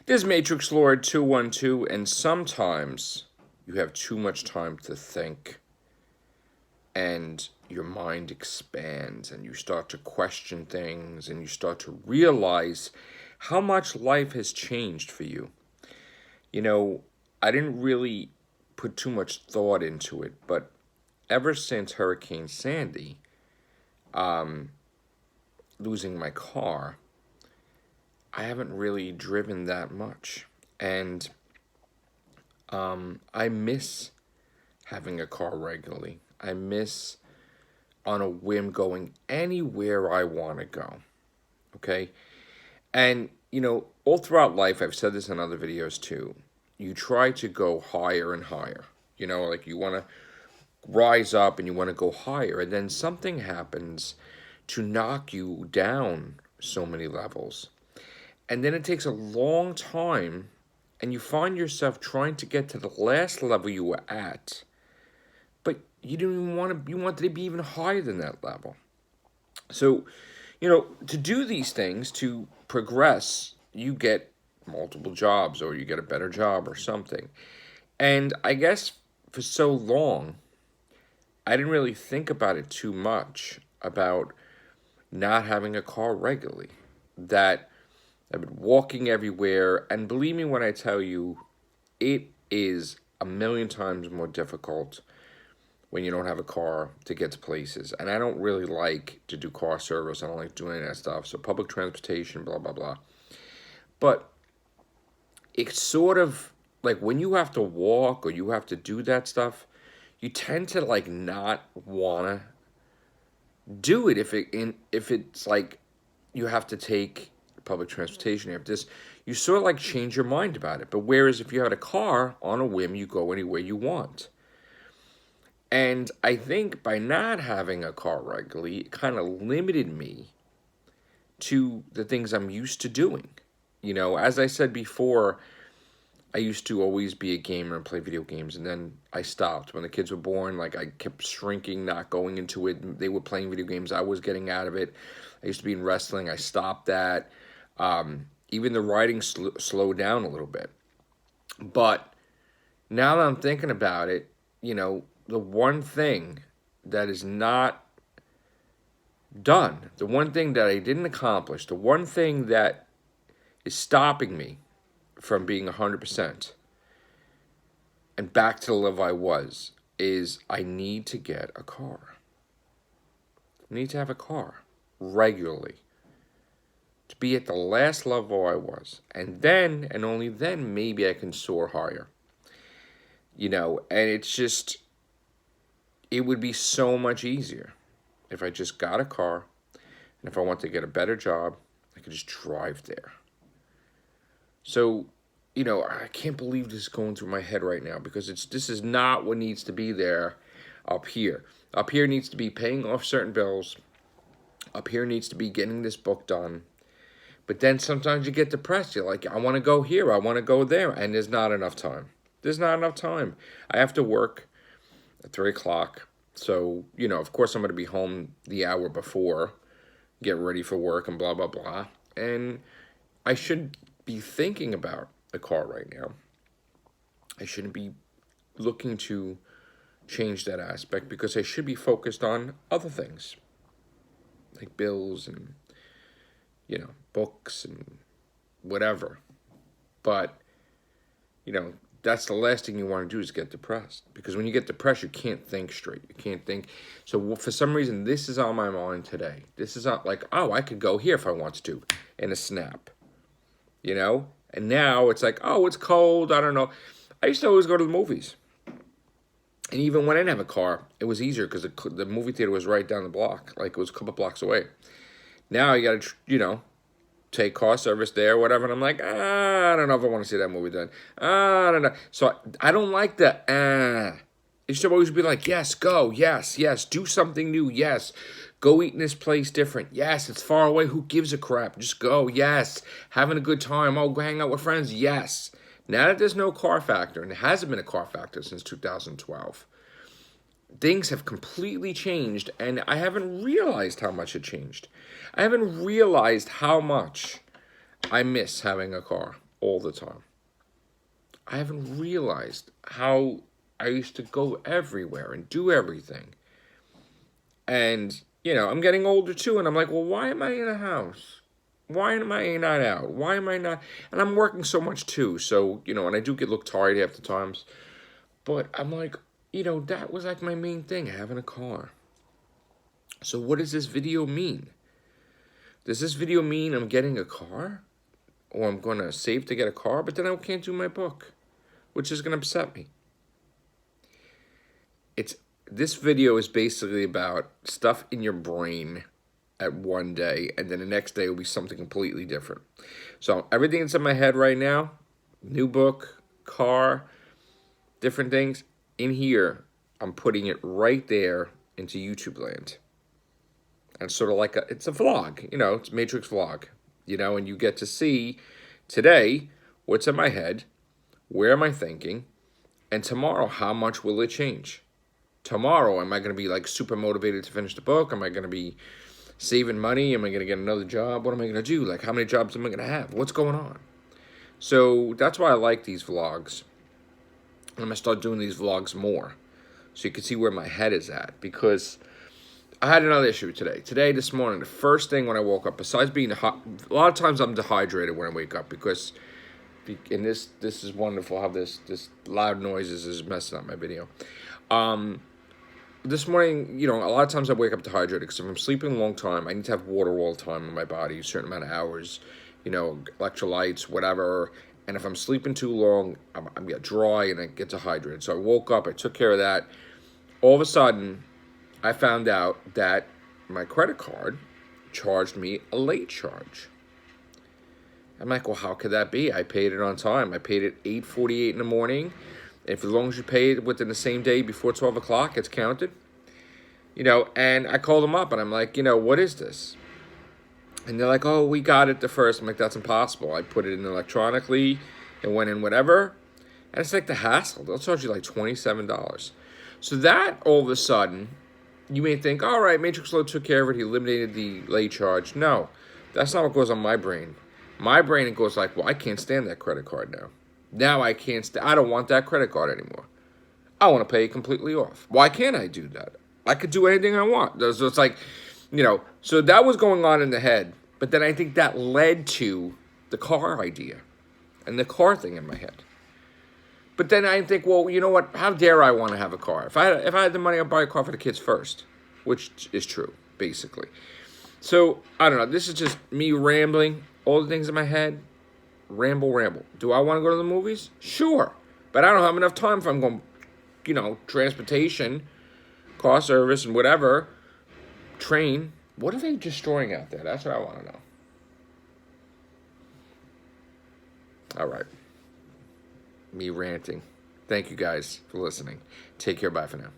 This is Matrix Lord 212, and sometimes you have too much time to think, and your mind expands, and you start to question things, and you start to realize how much life has changed for you. You know, I didn't really put too much thought into it, but ever since Hurricane Sandy, losing my car, I haven't really driven that much. And I miss having a car regularly. I miss on a whim going anywhere I want to go. Okay? And, all throughout life, I've said this in other videos too, you try to go higher and higher. Like you want to rise up and you want to go higher. And then something happens to knock you down so many levels. And then it takes a long time, and you find yourself trying to get to the last level you were at, but you didn't even you wanted to be even higher than that level. So, to do these things, to progress, you get multiple jobs, or you get a better job or something. And I guess for so long, I didn't really think about it too much, about not having a car regularly, that I've been walking everywhere, and believe me when I tell you, it is a million times more difficult when you don't have a car to get to places. And I don't really like to do car service. I don't like doing that stuff. So public transportation, blah, blah, blah. But it's sort of like when you have to walk or you have to do that stuff, you tend to not want to do it if it's like you have to take public transportation after this. You sort of change your mind about it. But whereas if you had a car, on a whim, you go anywhere you want. And I think by not having a car regularly, it kind of limited me to the things I'm used to doing. As I said before, I used to always be a gamer and play video games, and then I stopped. When the kids were born, I kept shrinking, not going into it. They were playing video games. I was getting out of it. I used to be in wrestling. I stopped that. Even the writing slowed down a little bit. But now that I'm thinking about it, the one thing that is not done, the one thing that I didn't accomplish, the one thing that is stopping me from being 100% and back to the level I was, is I need to get a car. I need to have a car regularly to be at the last level I was. And then, and only then, maybe I can soar higher. And it's just, it would be so much easier if I just got a car, and if I want to get a better job, I could just drive there. So, I can't believe this is going through my head right now, because this is not what needs to be there up here. Up here needs to be paying off certain bills. Up here needs to be getting this book done. But then sometimes you get depressed. You're like, I want to go here, I want to go there, and there's not enough time. There's not enough time. I have to work at 3 o'clock. So, of course I'm going to be home the hour before, get ready for work and blah, blah, blah. And I should be thinking about a car right now. I shouldn't be looking to change that aspect, because I should be focused on other things, like bills and, books and whatever. But, that's the last thing you want to do, is get depressed. Because when you get depressed, you can't think straight. You can't think. So for some reason, this is on my mind today. This is not like, oh, I could go here if I wanted to in a snap. And now it's like, oh, it's cold. I don't know. I used to always go to the movies. And even when I didn't have a car, it was easier because the movie theater was right down the block. It was a couple blocks away. Now you got to, take car service there, whatever. And I'm like, I don't know if I want to see that movie then. I don't know. So I don't like the, It should always be like, yes, go. Yes, yes. Do something new. Yes. Go eat in this place different. Yes, it's far away. Who gives a crap? Just go. Yes. Having a good time. Oh, go hang out with friends. Yes. Now that there's no car factor, and it hasn't been a car factor since 2012, things have completely changed, and I haven't realized how much it changed. I haven't realized how much I miss having a car all the time. I haven't realized how I used to go everywhere and do everything. And, I'm getting older too, and I'm like, well, why am I in a house? Why am I not out? Why am I not? And I'm working so much too, so, and I do look tired half the times. But I'm like, that was like my main thing, having a car. So what does this video mean? Does this video mean I'm getting a car? Or I'm going to save to get a car, but then I can't do my book, which is going to upset me. This video is basically about stuff in your brain at one day, and then the next day will be something completely different. So everything that's in my head right now, new book, car, different things, in here, I'm putting it right there into YouTube land. And sort of like it's a vlog, it's MatrixVlog, and you get to see today what's in my head, where am I thinking, and tomorrow, how much will it change? Tomorrow, am I going to be like super motivated to finish the book? Am I going to be saving money? Am I going to get another job? What am I going to do? Like, how many jobs am I going to have? What's going on? So that's why I like these vlogs. I'm going to start doing these vlogs more so you can see where my head is at, because I had another issue today. This morning, the first thing when I woke up, besides being a lot of times I'm dehydrated when I wake up, because and this is wonderful how this loud noises is messing up my video. This morning, a lot of times I wake up dehydrated because if I'm sleeping a long time, I need to have water all the time in my body, a certain amount of hours, electrolytes, whatever. And if I'm sleeping too long, I get dry and I get dehydrated. So I woke up, I took care of that. All of a sudden, I found out that my credit card charged me a late charge. I'm like, well, how could that be? I paid it on time. I paid it 8:48 in the morning. If as long as you pay it within the same day before 12 o'clock, it's counted. And I called them up and I'm like, what is this? And they're like, oh, we got it the first. I'm like, that's impossible. I put it in electronically. It went in whatever. And it's like the hassle. They'll charge you like $27. So that all of a sudden, you may think, all right, MatrixVlog took care of it. He eliminated the late charge. No, that's not what goes on my brain. My brain, it goes like, well, I can't stand that credit card now. Now I can't I don't want that credit card anymore. I want to pay it completely off. Why can't I do that? I could do anything I want. So it's like, so that was going on in the head. But then I think that led to the car idea and the car thing in my head. But then I think, well, you know what? How dare I want to have a car? If I had the money, I'd buy a car for the kids first, which is true, basically. So, I don't know. This is just me rambling. All the things in my head. Ramble. Do I want to go to the movies? Sure. But I don't have enough time if I'm going, transportation, car service, and whatever. Train. What are they destroying out there? That's what I want to know. All right. Me ranting. Thank you guys for listening. Take care. Bye for now.